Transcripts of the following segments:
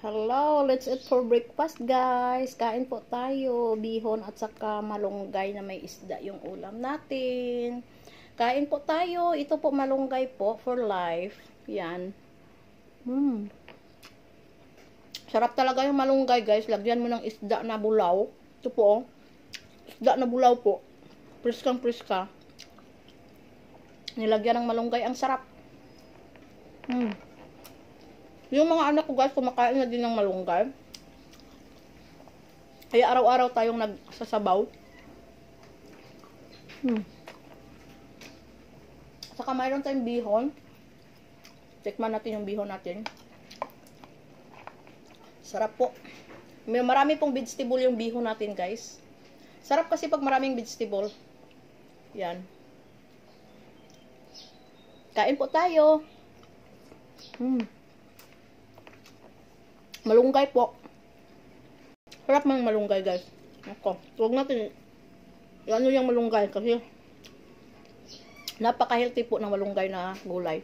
Hello, let's eat for breakfast guys. Kain po tayo. Bihon at saka malunggay na may isda yung ulam natin. Kain po tayo. Ito po malunggay po for life. Yan. Sarap talaga yung malunggay guys. Lagyan mo ng isda na bulaw. Ito po oh. Isda na bulaw po. Priskang priska. Nilagyan ng malunggay. Ang sarap. Yung mga anak ko guys, kumakain na din ng malunggay. Kaya araw-araw tayong nagsasabaw. Saka mayroon tayong bihon. Tikman natin yung bihon natin. Sarap po. May marami pong vegetable yung bihon natin guys. Sarap kasi pag maraming vegetable. Yan. Kain po tayo. Malunggay po. Sarap mang malunggay guys. Ako. Huwag natin ano yung malunggay kasi napaka-healthy po ng malunggay na gulay.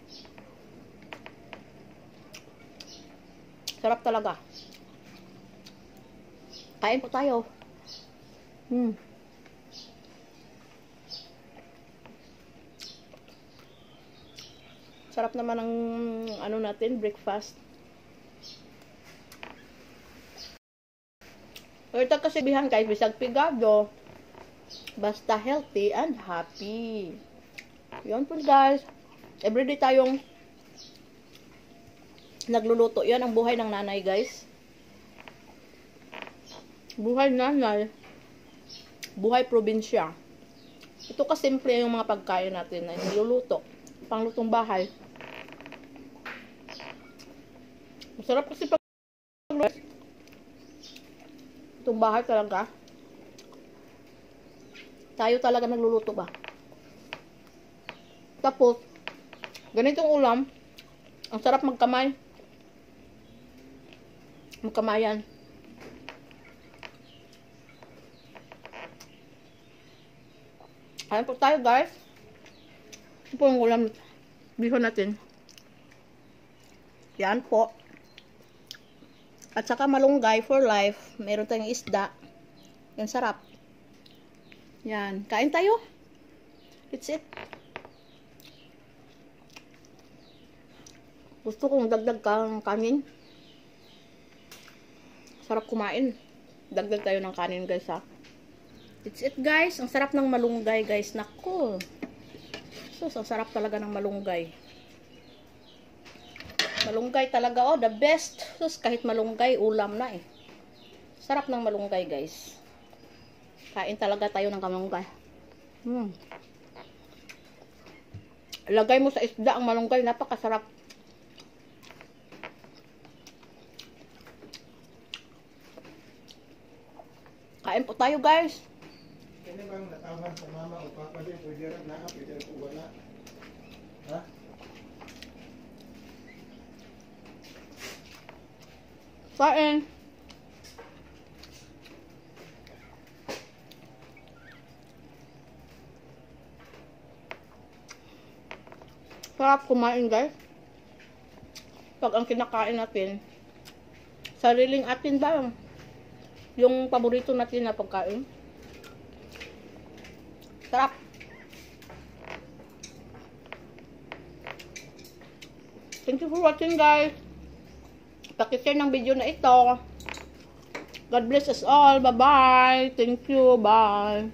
Sarap talaga. Kain po tayo. Sarap naman ng ano natin, breakfast. Ito kasi bihan guys, bisag pigado. Basta healthy and happy. Yun po guys. Everyday tayong nagluluto. Yan ang buhay ng nanay guys. Buhay nanay. Buhay probinsya. Ito kasi simple yung mga pagkain natin na niluluto. Panglutong bahay. Masarap kasi pag itong bahay talaga. Tayo talaga nagluluto ba. Tapos, ganitong ulam, ang sarap magkamay. Magkamayan. Ayan po tayo guys. Ito po yung ulam bihon natin. Yan po. At saka malunggay for life. Meron tayong isda. Yan, sarap. Yan. Kain tayo. It's it. Gusto kong dagdag kang kanin. Sarap kumain. Dagdag tayo ng kanin guys ha. It's it guys. Ang sarap ng malunggay guys. Naku. Sus, ang sarap talaga ng malunggay. Malunggay talaga, oh, the best. Sus, kahit malunggay, ulam na eh. Sarap ng malunggay, guys. Kain talaga tayo ng malunggay. Lagay mo sa isda ang malunggay, napakasarap. Kain po tayo, guys. Kaya bang natawan sa mama o papa din, pwede rin na, pwede rin po wala. Ha? Kain. Sarap kumain guys. Pag ang kinakain natin, sariling atin ba? Yung paborito natin na pagkain. Sarap. Thank you for watching guys. Paki-share ng video na ito. God bless us all. Bye-bye. Thank you. Bye.